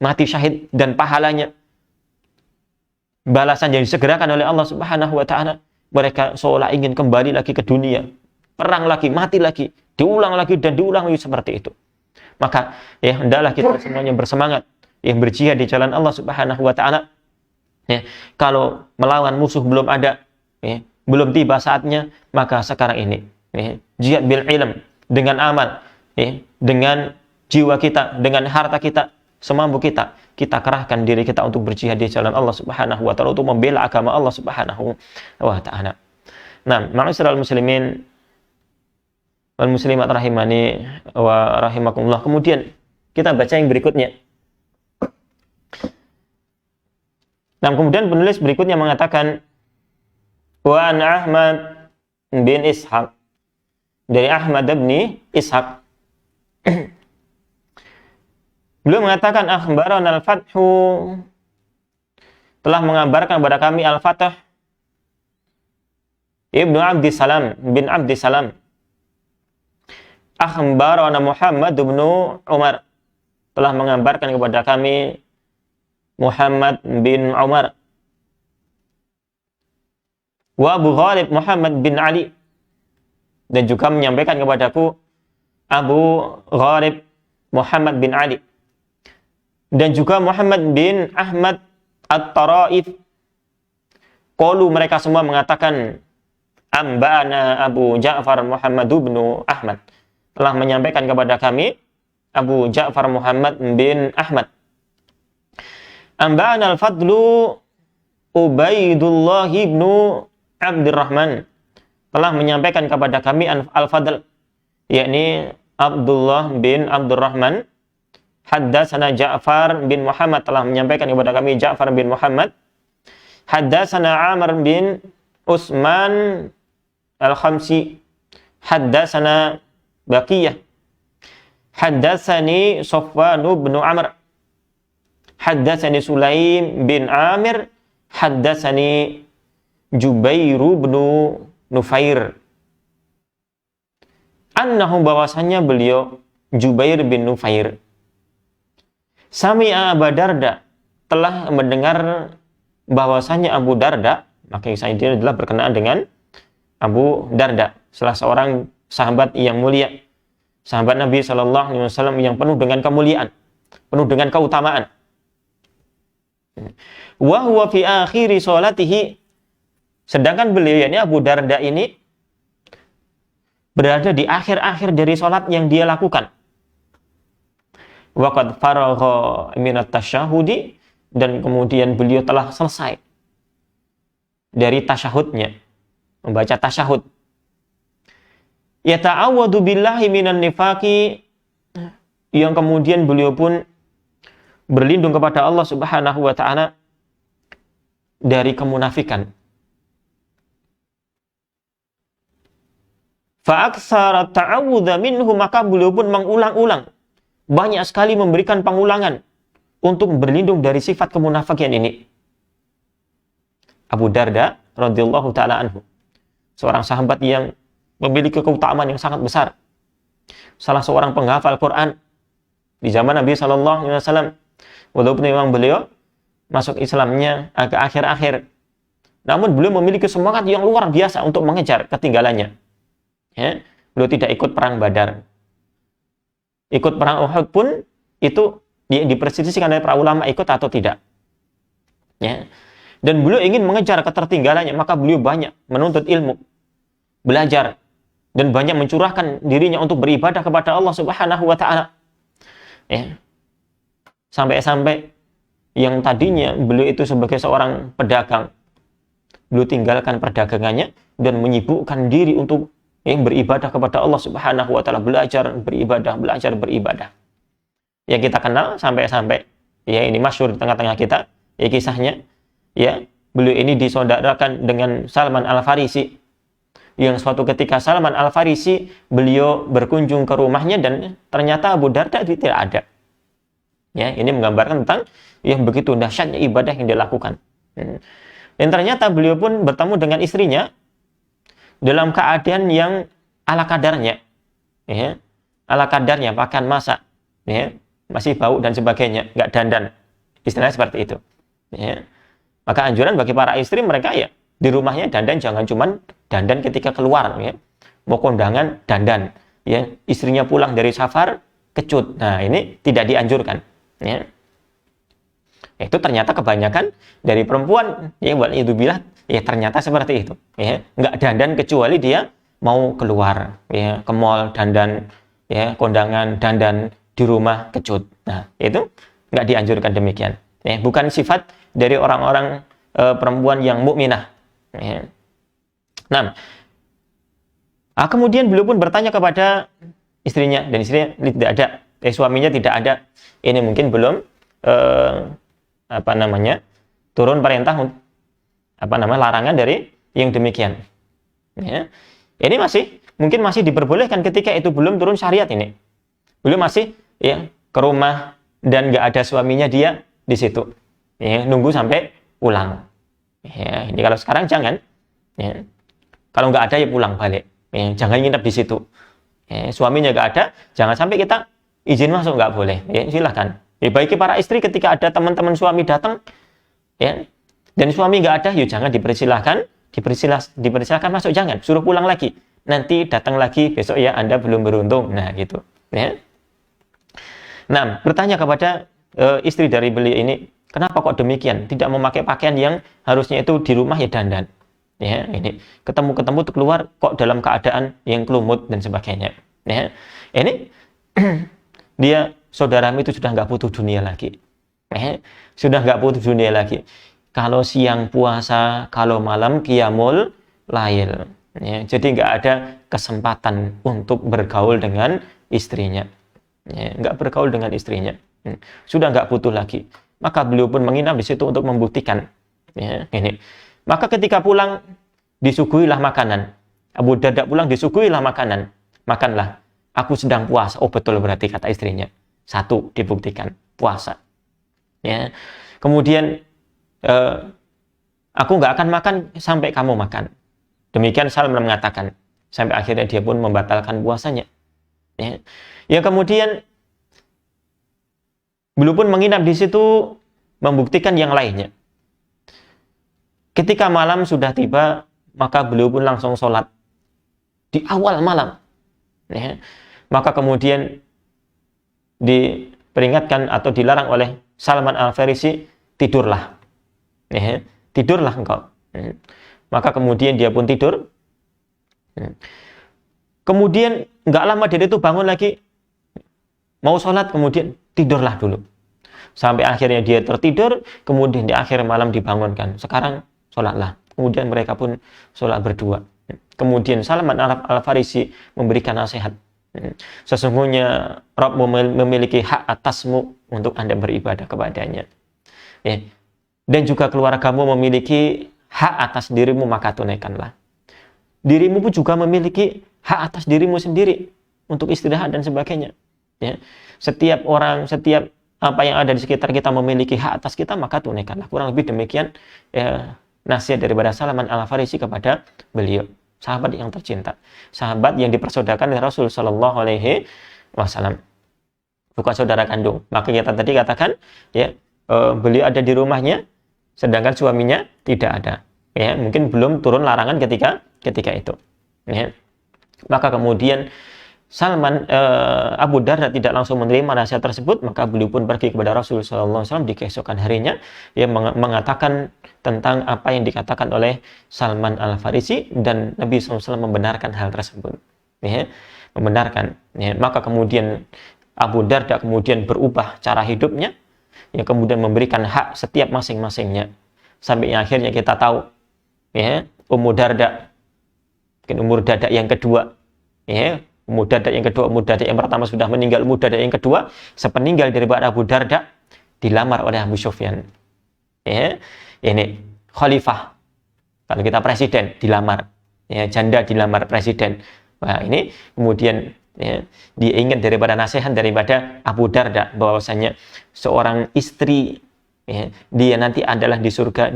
mati syahid dan pahalanya, balasan yang disegerakan oleh Allah Subhanahu wa taala, mereka seolah ingin kembali lagi ke dunia, perang lagi, mati lagi, diulang lagi dan diulang lagi seperti itu. Maka ya hendaklah kita semuanya bersemangat yang berjihad di jalan Allah Subhanahu wa taala. Ya, kalau melawan musuh belum ada, ya, belum tiba saatnya, maka sekarang ini ya, jihad bil ilm, dengan amal, ya, dengan jiwa kita, dengan harta kita, semampu kita, kita kerahkan diri kita untuk berjihad di jalan Allah Subhanahu wa taala, untuk membela agama Allah Subhanahu wa taala. Nah, ma'asyiral muslimin wal muslimat rahimani wa rahimakumullah. Kemudian kita baca yang berikutnya. Nah, kemudian penulis berikutnya mengatakan, wa an Ahmad bin Ishaq, dari Ahmad bin Ishaq. Beliau mengatakan, akhbarana al-Fathu, telah mengabarkan kepada kami Al-Fatah Ibnu Abdissalam bin Abdissalam. Akhbarana Muhammad bin Umar, telah mengabarkan kepada kami Muhammad bin Umar. Wa Abu Ghalib Muhammad bin Ali, dan juga menyampaikan kepadaku Abu Ghalib Muhammad bin Ali, dan juga Muhammad bin Ahmad At-Taraif. Qalu, mereka semua mengatakan, amba'ana Abu Ja'far Muhammad bin Ahmad, telah menyampaikan kepada kami Abu Ja'far Muhammad bin Ahmad. Amba'ana al-Fadlu Ubaidullah bin Abdurrahman, telah menyampaikan kepada kami al-Fadl, yakni Abdullah bin Abdurrahman. Haddatsana Ja'far bin Muhammad, telah menyampaikan kepada kami Ja'far bin Muhammad. Haddatsana Amr bin Utsman al-Khamsi. Haddatsana Baqiyah. Haddatsani Safwan bin Amr. Haddatsani Sulaim bin Amir. Haddatsani Jubair bin Nufair. Annahu, bahwasanya beliau Jubair bin Nufair, Sami'a Abu Darda, telah mendengar bahwasanya Abu Darda, maka dia adalah berkenaan dengan Abu Darda, salah seorang sahabat yang mulia, sahabat Nabi Shallallahu Alaihi Wasallam yang penuh dengan kemuliaan, penuh dengan keutamaan. Wa huwa fi akhiri sholatihi, sedangkan beliau, yakni Abu Darda ini, berada di akhir-akhir dari sholat yang dia lakukan. waqad faragha minat tasyahudi, dan kemudian beliau telah selesai dari tasyahudnya, membaca tasyahud. Yata'awwadu billahi minan nifaqi, yang kemudian beliau pun berlindung kepada Allah Subhanahu wa taala dari kemunafikan. Fa'aksara ta'awudha minhu, maka beliau pun mengulang-ulang, banyak sekali memberikan pengulangan untuk berlindung dari sifat kemunafikan ini. Abu Darda radhiyallahu taala anhu, seorang sahabat yang memiliki keutamaan yang sangat besar, salah seorang penghafal Quran di zaman Nabi sallallahu alaihi wasallam, walaupun memang beliau masuk Islamnya agak akhir-akhir, namun beliau memiliki semangat yang luar biasa untuk mengejar ketinggalannya. Ya, beliau tidak ikut perang Badar. Ikut perang Uhud pun itu diperselisihkan oleh para ulama ikut atau tidak. Ya. Dan beliau ingin mengejar ketertinggalannya, maka beliau banyak menuntut ilmu, belajar, dan banyak mencurahkan dirinya untuk beribadah kepada Allah Subhanahu wa taala. Ya. Sampai-sampai yang tadinya beliau itu sebagai seorang pedagang, beliau tinggalkan perdagangannya dan menyibukkan diri untuk beribadah kepada Allah Subhanahu wa taala, belajar beribadah. Yang kita kenal sampai-sampai ya ini masyhur di tengah-tengah kita, ya kisahnya, ya beliau ini disaudarakan dengan Salman Al-Farisi, yang suatu ketika Salman Al-Farisi beliau berkunjung ke rumahnya dan ternyata Abu Darda tidak ada. Ya, ini menggambarkan tentang yang begitu dahsyatnya ibadah yang dilakukan. Dan ternyata beliau pun bertemu dengan istrinya dalam keadaan yang ala kadarnya, ya, ala kadarnya, pakaian masak, ya, masih bau dan sebagainya, nggak dandan, istilahnya seperti itu. Ya. Maka anjuran bagi para istri, mereka ya di rumahnya dandan, jangan cuman dandan ketika keluar, ya, mau kondangan dandan, ya, istrinya pulang dari safar kecut, nah ini tidak dianjurkan. Ya. Itu ternyata kebanyakan dari perempuan, ya, itu bilang ya ternyata seperti itu, ya, nggak dandan kecuali dia mau keluar, ya, ke mall dandan, ya, kondangan dandan, di rumah kecut. Nah itu nggak dianjurkan demikian, ya, bukan sifat dari orang-orang perempuan yang mukminah. Ya. Nah, kemudian beliau pun bertanya kepada istrinya, dan istrinya tidak ada, suaminya tidak ada. Ini mungkin belum turun perintah larangan dari yang demikian. Ya. Ini mungkin masih diperbolehkan ketika itu belum turun syariat ini. Belum masih ya ke rumah dan nggak ada suaminya, dia di situ. Ya, nunggu sampai pulang. Ya, ini kalau sekarang jangan. Ya. Kalau nggak ada ya pulang balik. Ya, jangan nginep di situ. Ya, suaminya nggak ada, jangan sampai kita izin masuk, nggak boleh. Ya, silahkan. Ya, bagi para istri ketika ada teman-teman suami datang, ya, dan suami nggak ada, yuk jangan dipersilahkan masuk, jangan suruh pulang lagi, nanti datang lagi besok ya Anda belum beruntung. Nah gitu, ya. Nah, bertanya kepada istri dari beliau ini, kenapa kok demikian, tidak memakai pakaian yang harusnya itu di rumah ya dandan, ya, ini ketemu tuh keluar kok dalam keadaan yang kelumut dan sebagainya. Ya, ini dia, saudaramu itu sudah nggak butuh dunia lagi, sudah nggak butuh dunia lagi. Kalau siang puasa, kalau malam qiyamul lail, ya, jadi nggak ada kesempatan untuk bergaul dengan istrinya, ya, nggak bergaul dengan istrinya, sudah nggak butuh lagi. Maka beliau pun menginap di situ untuk membuktikan, ya, ini. Maka ketika pulang disuguhilah makanan. Abu Darda pulang disuguhilah makanan, makanlah. Aku sedang puasa. Oh betul, berarti kata istrinya. Satu, dibuktikan puasa. Ya. Kemudian aku nggak akan makan sampai kamu makan. Demikian Salman mengatakan. Sampai akhirnya dia pun membatalkan puasanya. Ya. Ya, kemudian beliau pun menginap di situ membuktikan yang lainnya. Ketika malam sudah tiba, maka beliau pun langsung sholat di awal malam. Ya. Maka kemudian diperingatkan atau dilarang oleh Salman Al-Farisi, tidurlah. Ya, tidurlah engkau. Ya. Maka kemudian dia pun tidur. Ya. Kemudian nggak lama dari itu bangun lagi. Mau sholat kemudian tidurlah dulu. Sampai akhirnya dia tertidur, kemudian di akhir malam dibangunkan. Sekarang sholatlah. Kemudian mereka pun sholat berdua. Kemudian Salman Al-Farisi memberikan nasihat. Sesungguhnya Rabb memiliki hak atasmu untuk Anda beribadah kepadanya. Ya. Dan juga keluargamu memiliki hak atas dirimu, maka tunaikanlah. Dirimu pun juga memiliki hak atas dirimu sendiri untuk istirahat dan sebagainya. Ya. Setiap orang, setiap apa yang ada di sekitar kita memiliki hak atas kita, maka tunaikanlah. Kurang lebih demikian nasihat daripada Salman Al-Farisi kepada beliau, sahabat yang tercinta, sahabat yang dipersaudarakan oleh Rasul Shallallahu Alaihi Wasallam, bukan saudara kandung. Maka kita tadi katakan, ya, beliau ada di rumahnya, sedangkan suaminya tidak ada. Ya, mungkin belum turun larangan ketika itu. Ya. Maka kemudian Abu Darda tidak langsung menerima nasihat tersebut, maka beliau pun pergi kepada Rasul Sallallahu Alaihi Wasallam di keesokan harinya, yang mengatakan tentang apa yang dikatakan oleh Salman Al-Farisi, dan Nabi SAW membenarkan hal tersebut. Ya, membenarkan. Ya, maka kemudian Abu Darda kemudian berubah cara hidupnya, yang kemudian memberikan hak setiap masing-masingnya, sampai akhirnya kita tahu, ya, Ummu Darda, mungkin Ummu Darda yang kedua, ya. Ummu Darda yang kedua, Ummu Darda yang pertama sudah meninggal, Ummu Darda yang kedua sepeninggal daripada Abu Darda dilamar oleh Abu Sufyan. Ya, ini khalifah. Kalau kita presiden dilamar, ya, janda dilamar presiden. Wah, ini kemudian, ya, diingat daripada nasihat daripada Abu Darda bahwasanya seorang istri, ya, dia nanti adalah di surga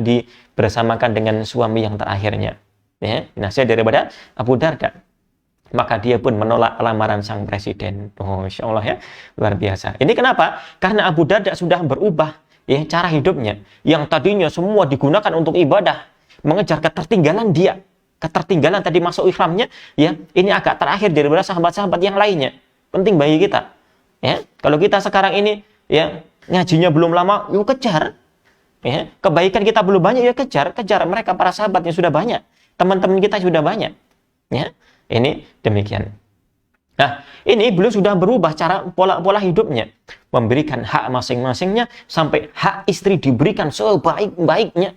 bersamakan dengan suami yang terakhirnya. Ya, nasihat daripada Abu Darda. Maka dia pun menolak lamaran sang presiden. Oh, Insya Allah, ya, luar biasa. Ini kenapa? Karena Abu Darda sudah berubah, ya, cara hidupnya. Yang tadinya semua digunakan untuk ibadah, mengejar ketertinggalan dia. Ketertinggalan tadi masuk ihramnya, ya, ini agak terakhir daripada sahabat-sahabat yang lainnya. Penting bagi kita. Ya, kalau kita sekarang ini, ya, ngajinya belum lama, yuk kejar. Ya, kebaikan kita belum banyak, ya kejar mereka, para sahabat yang sudah banyak. Teman-teman kita sudah banyak. Ya. Ini demikian. Nah, ini beliau sudah berubah cara pola hidupnya, memberikan hak masing-masingnya, sampai hak istri diberikan sebaik-baiknya,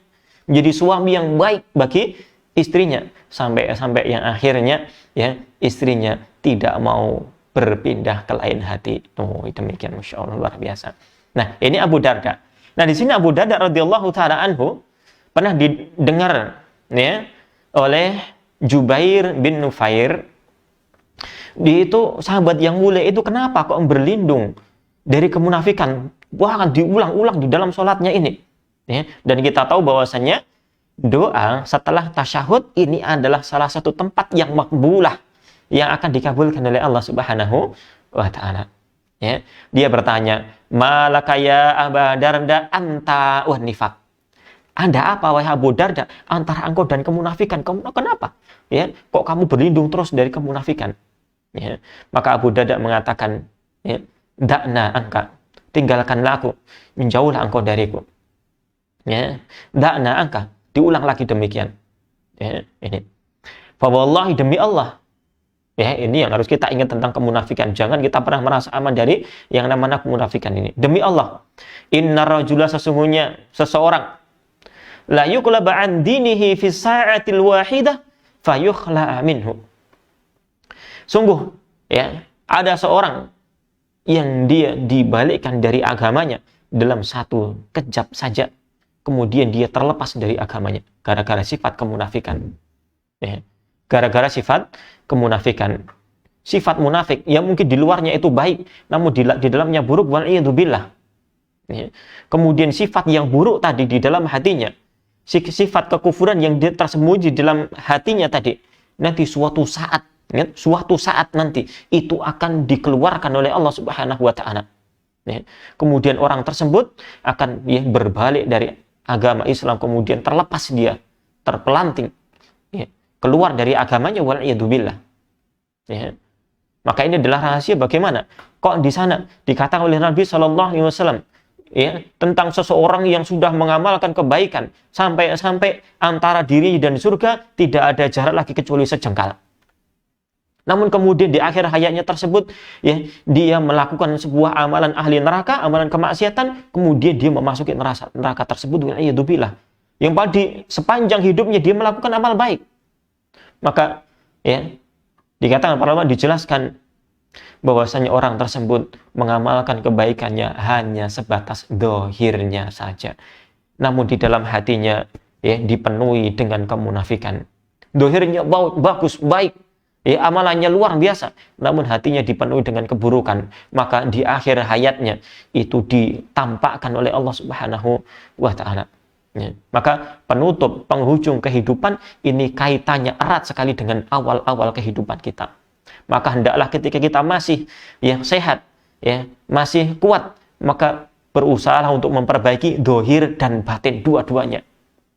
menjadi suami yang baik bagi istrinya, sampai yang akhirnya, ya, istrinya tidak mau berpindah ke lain hati. Oh, demikian, Masya Allah, luar biasa. Nah, ini Abu Darda. Nah, di sini Abu Darda radhiyallahu taala anhu pernah didengar, ya, oleh Jubair bin Nufair. Dia itu sahabat yang mulia itu, kenapa kok berlindung dari kemunafikan? Bahkan diulang-ulang di dalam sholatnya ini. Ya, dan kita tahu bahwasanya doa setelah tasyahud ini adalah salah satu tempat yang makbulah, yang akan dikabulkan oleh Allah Subhanahu wa Ta'ala. Ya, dia bertanya, malaka ya Aba Darda anta wa nifaq. Ada apa wahai Abu Darda antara engkau dan kemunafikan? Kenapa? Ya, kok kamu berlindung terus dari kemunafikan? Ya, maka Abu Darda mengatakan, ya, dakna angka, tinggalkanlah aku, menjauhlah engkau dariku. Ya, dakna angka, diulang lagi demikian. Ya, ini. Fa wallahi, demi Allah. Ya, ini yang harus kita ingat tentang kemunafikan. Jangan kita pernah merasa aman dari yang namanya kemunafikan ini. Demi Allah, inna rajula, sesungguhnya seseorang, la yuqlaba an dinihi fi sa'atil wahidah fayukhla'a minhu. Sungguh, ya, ada seorang yang dia dibalikkan dari agamanya dalam satu kejap saja, kemudian dia terlepas dari agamanya gara-gara sifat kemunafikan. Ya, gara-gara sifat kemunafikan. Sifat munafik yang mungkin di luarnya itu baik, namun di dalamnya buruk, wal'iyadzubillah. Ya, kemudian sifat yang buruk tadi di dalam hatinya, sifat kekufuran yang tersembunyi di dalam hatinya tadi, nanti suatu saat nanti itu akan dikeluarkan oleh Allah Subhanahu wa Ta'ala. Ya. Kemudian orang tersebut akan, ya, berbalik dari agama Islam, kemudian terlepas dia, terpelanting, ya, keluar dari agamanya, wal'iyadzubillah. Ya. Maka ini adalah rahasia bagaimana kok di sana dikatakan oleh Nabi Shallallahu Alaihi Wasallam, ya, tentang seseorang yang sudah mengamalkan kebaikan sampai antara diri dan surga tidak ada jarak lagi kecuali sejengkal. Namun kemudian di akhir hayatnya tersebut, ya, dia melakukan sebuah amalan ahli neraka, amalan kemaksiatan, kemudian dia memasuki neraka tersebut. Wal'iyadzubillah. Yang pada sepanjang hidupnya dia melakukan amal baik. Maka, ya, dikatakan para ulama, dijelaskan bahwasanya orang tersebut mengamalkan kebaikannya hanya sebatas dohirnya saja. Namun di dalam hatinya, ya, dipenuhi dengan kemunafikan. Dohirnya bagus, baik, ya, amalannya luar biasa, namun hatinya dipenuhi dengan keburukan. Maka di akhir hayatnya itu ditampakkan oleh Allah Subhanahu wa Ta'ala. Ya. Maka penutup, penghujung kehidupan ini kaitannya erat sekali dengan awal-awal kehidupan kita. Maka hendaklah ketika kita masih, ya, sehat, ya, masih kuat, maka berusaha untuk memperbaiki dohir dan batin dua-duanya.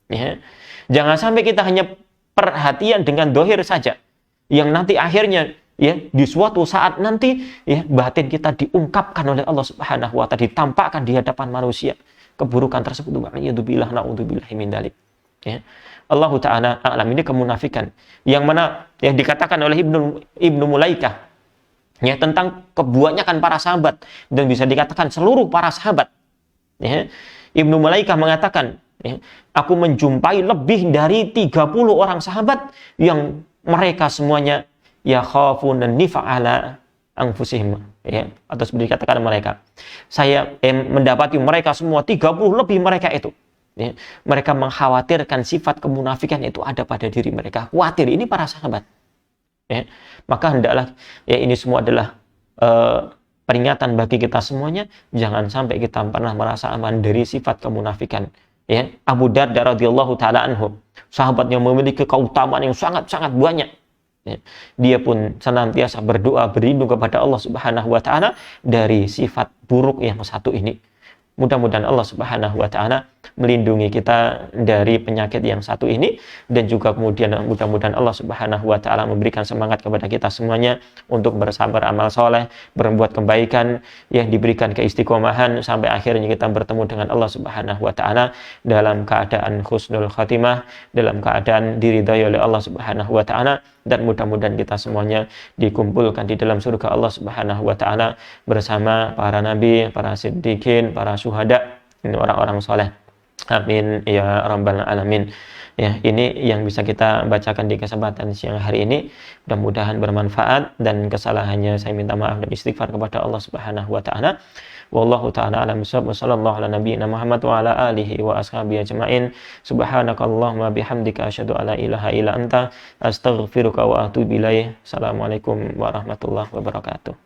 Ya. Jangan sampai kita hanya perhatian dengan dohir saja, yang nanti akhirnya, ya, di suatu saat nanti, ya, batin kita diungkapkan oleh Allah Subhanahu wa Ta'ala, ditampakkan di hadapan manusia keburukan tersebut. Wa'iyadzubillah, na'udzubillahi min dzalik. Ya. Allah Ta'ala a'lam. Ini kemunafikan yang mana yang dikatakan oleh Ibnu Mulaikah, ya, tentang kebanyakan para sahabat dan bisa dikatakan seluruh para sahabat. Ya. Ibnu Mulaikah mengatakan, ya, aku menjumpai lebih dari 30 orang sahabat yang mereka semuanya yakhafuna nifa'ala anfusihim, ya, atau seperti dikatakan mereka, saya mendapati mereka semua 30 lebih mereka itu, ya, mereka mengkhawatirkan sifat kemunafikan itu ada pada diri mereka. Khawatir, ini para sahabat, ya. Maka hendaklah, ya, ini semua adalah peringatan bagi kita semuanya, jangan sampai kita pernah merasa aman dari sifat kemunafikan. Ya, Abu Darda radhiyallahu taala anhu, sahabat yang memiliki keutamaan yang sangat-sangat banyak. Ya, dia pun senantiasa berdoa berlindung kepada Allah Subhanahu wa Ta'ala dari sifat buruk yang satu ini. Mudah-mudahan Allah Subhanahu wa Ta'ala melindungi kita dari penyakit yang satu ini, dan juga kemudian mudah-mudahan Allah Subhanahu wa Ta'ala memberikan semangat kepada kita semuanya untuk bersabar amal soleh, berbuat kebaikan, yang diberikan keistiqomahan sampai akhirnya kita bertemu dengan Allah Subhanahu wa Ta'ala dalam keadaan husnul khatimah, dalam keadaan diridhai oleh Allah Subhanahu wa Ta'ala, dan mudah-mudahan kita semuanya dikumpulkan di dalam surga Allah Subhanahu wa Ta'ala bersama para nabi, para siddiqin, para syuhada, ini orang-orang soleh. Amin ya rabbal alamin. Ya, ini yang bisa kita bacakan di kesempatan siang hari ini. Mudah-mudahan bermanfaat, dan kesalahannya saya minta maaf dan istighfar kepada Allah Subhanahu wa Ta'ala. Wallahu ta'ala alam bissawab. Wassallallahu ala nabiyyina Muhammad wa ala alihi wa ashabihi ajma'in. Subhanakallahumma bihamdika asyhadu alla ilaha illa anta astaghfiruka wa atubu ilaik. Assalamualaikum warahmatullahi wabarakatuh.